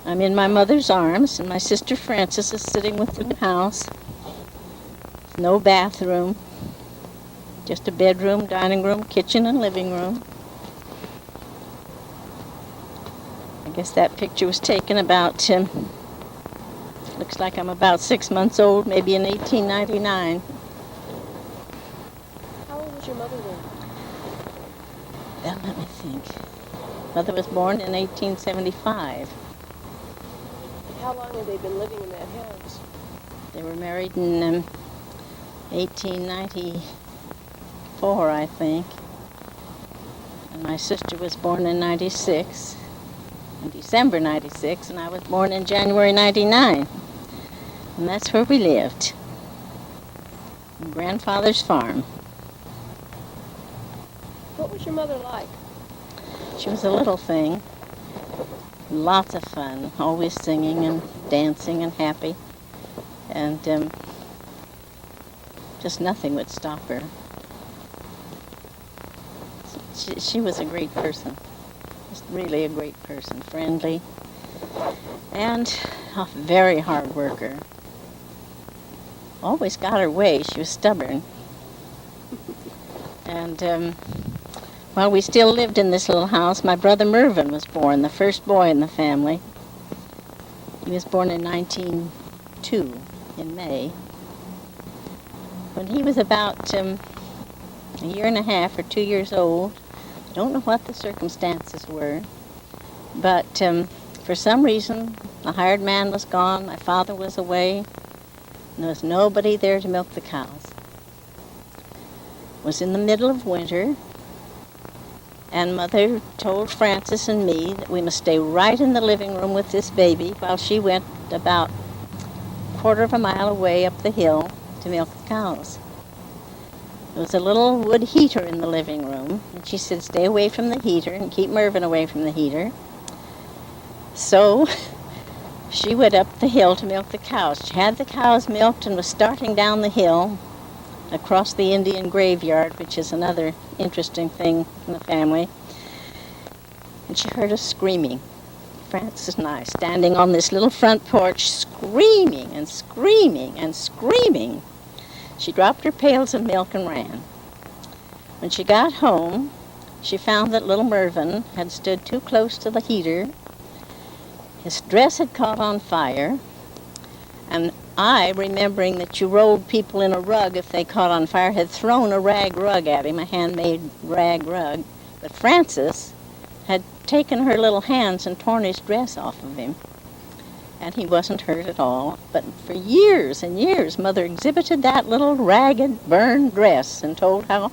I'm in my mother's arms, and my sister Frances is sitting within the house. No bathroom, just a bedroom, dining room, kitchen, and living room. I guess that picture was taken about, looks like I'm about 6 months old, maybe in 1899. How old was your mother then? Well, let me think. Mother was born in 1875. How long had they been living in that house? They were married in 1894, I think. And my sister was born in 96, in December 96, and I was born in January 99. And that's where we lived, on grandfather's farm. What was your mother like? She was a little thing, lots of fun, always singing and dancing and happy, and just nothing would stop her. She was a great person, just really a great person, friendly, and a very hard worker. Always got her way. She was stubborn. And while we still lived in this little house, my brother Mervyn was born, the first boy in the family. He was born in 1902, in May. When he was about a year and a half or 2 years old, I don't know what the circumstances were, but for some reason, the hired man was gone, my father was away, and there was nobody there to milk the cows. It was in the middle of winter, and Mother told Frances and me that we must stay right in the living room with this baby while she went about a quarter of a mile away up the hill to milk the cows. There was a little wood heater in the living room, and she said, stay away from the heater and keep Mervyn away from the heater. So she went up the hill to milk the cows. She had the cows milked and was starting down the hill across the Indian graveyard, which is another interesting thing in the family. And she heard us screaming. Frances and I standing on this little front porch, screaming and screaming and screaming. She dropped her pails of milk and ran. When she got home, she found that little Mervyn had stood too close to the heater. His dress had caught on fire, and I, remembering that you rolled people in a rug if they caught on fire, had thrown a rag rug at him, a handmade rag rug. But Frances had taken her little hands and torn his dress off of him, and he wasn't hurt at all. But for years and years, Mother exhibited that little ragged, burned dress and told how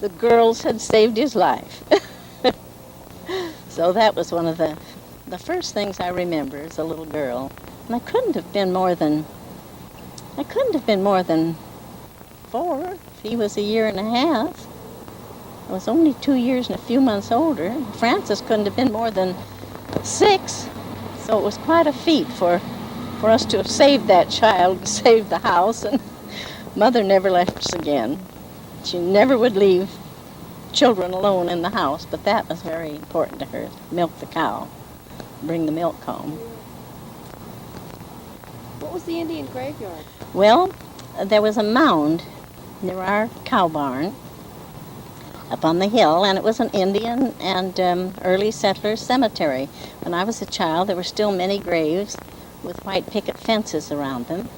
the girls had saved his life. So that was one of the first things I remember as a little girl. And I couldn't have been more than 4 if he was a year and a half. I was only 2 years and a few months older. Frances couldn't have been more than 6. So it was quite a feat for us to have saved that child and saved the house. And Mother never left us again. She never would leave children alone in the house, but that was very important to her. Milk the cow, bring the milk home. What was the Indian graveyard? Well, there was a mound near our cow barn up on the hill, and it was an Indian and early settler cemetery. When I was a child, there were still many graves with white picket fences around them,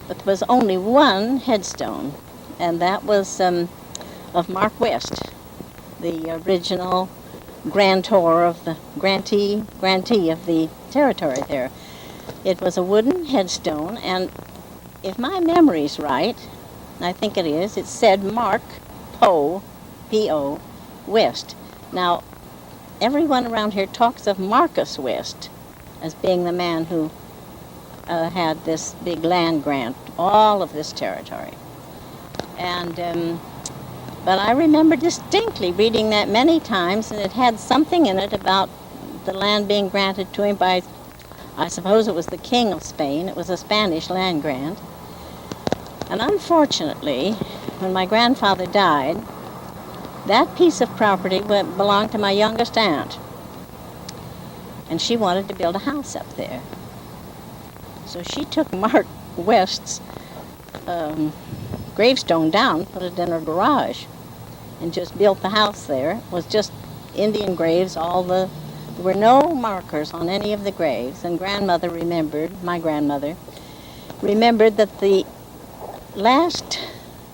but there was only one headstone, and that was of Mark West, the original grantor of the grantee of the territory there. It was a wooden headstone, and if my memory's right, I think it is, it said Mark Poe, P-O, West. Now, everyone around here talks of Marcus West as being the man who had this big land grant, all of this territory. And but I remember distinctly reading that many times, and it had something in it about the land being granted to him by, I suppose it was the King of Spain. It was a Spanish land grant. And unfortunately, when my grandfather died, that piece of property belonged to my youngest aunt. and she wanted to build a house up there. So she took Mark West's gravestone down, put it in her garage, and just built the house there. It was just Indian graves, there were no markers on any of the graves, and my grandmother remembered that the last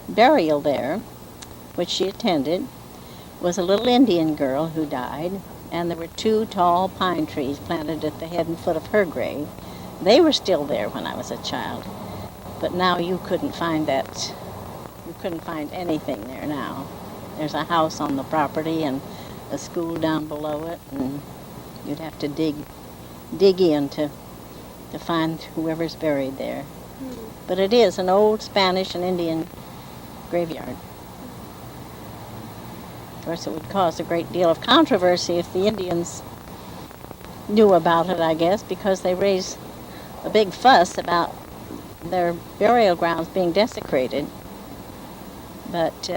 burial there, which she attended, was a little Indian girl who died, and there were 2 tall pine trees planted at the head and foot of her grave. They were still there when I was a child, but now you couldn't find that. You couldn't find anything there now. There's a house on the property and a school down below it, and you'd have to dig in to find whoever's buried there. But it is an old Spanish and Indian graveyard. Of course, it would cause a great deal of controversy if the Indians knew about it, I guess, because they raised a big fuss about their burial grounds being desecrated. But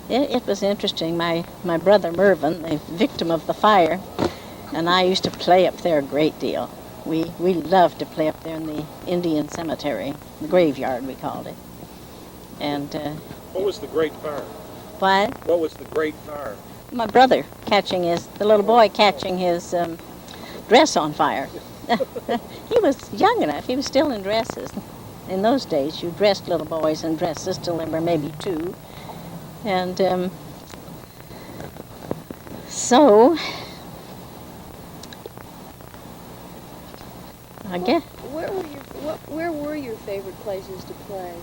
it was interesting. My brother Mervyn, the victim of the fire, and I used to play up there a great deal. We loved to play up there in the Indian cemetery, the graveyard we called it. And what was the Great Fire? What? What was the Great Fire? My brother the little boy catching his dress on fire. He was young enough. He was still in dresses. In those days, you dressed little boys in dresses till they were maybe 2. And so, I guess. Where were your favorite places to play?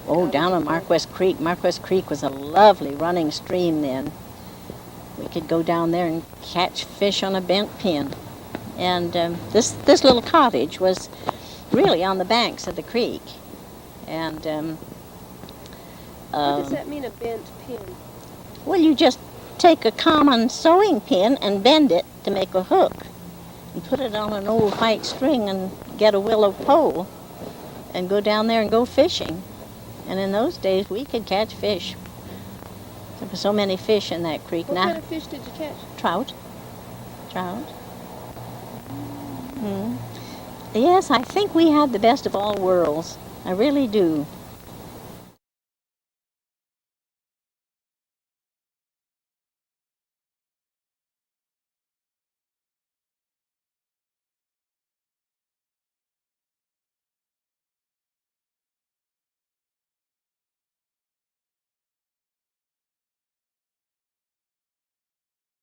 Oh, down on Marquess Creek. Marquess Creek was a lovely running stream then. We could go down there and catch fish on a bent pin. And this little cottage was really on the banks of the creek. And what does that mean, a bent pin? well, you just take a common sewing pin and bend it to make a hook, and put it on an old white string and get a willow pole and go down there and go fishing. And in those days, we could catch fish. There were so many fish in that creek. What kind of fish did you catch? Trout. Yes, I think we had the best of all worlds. I really do.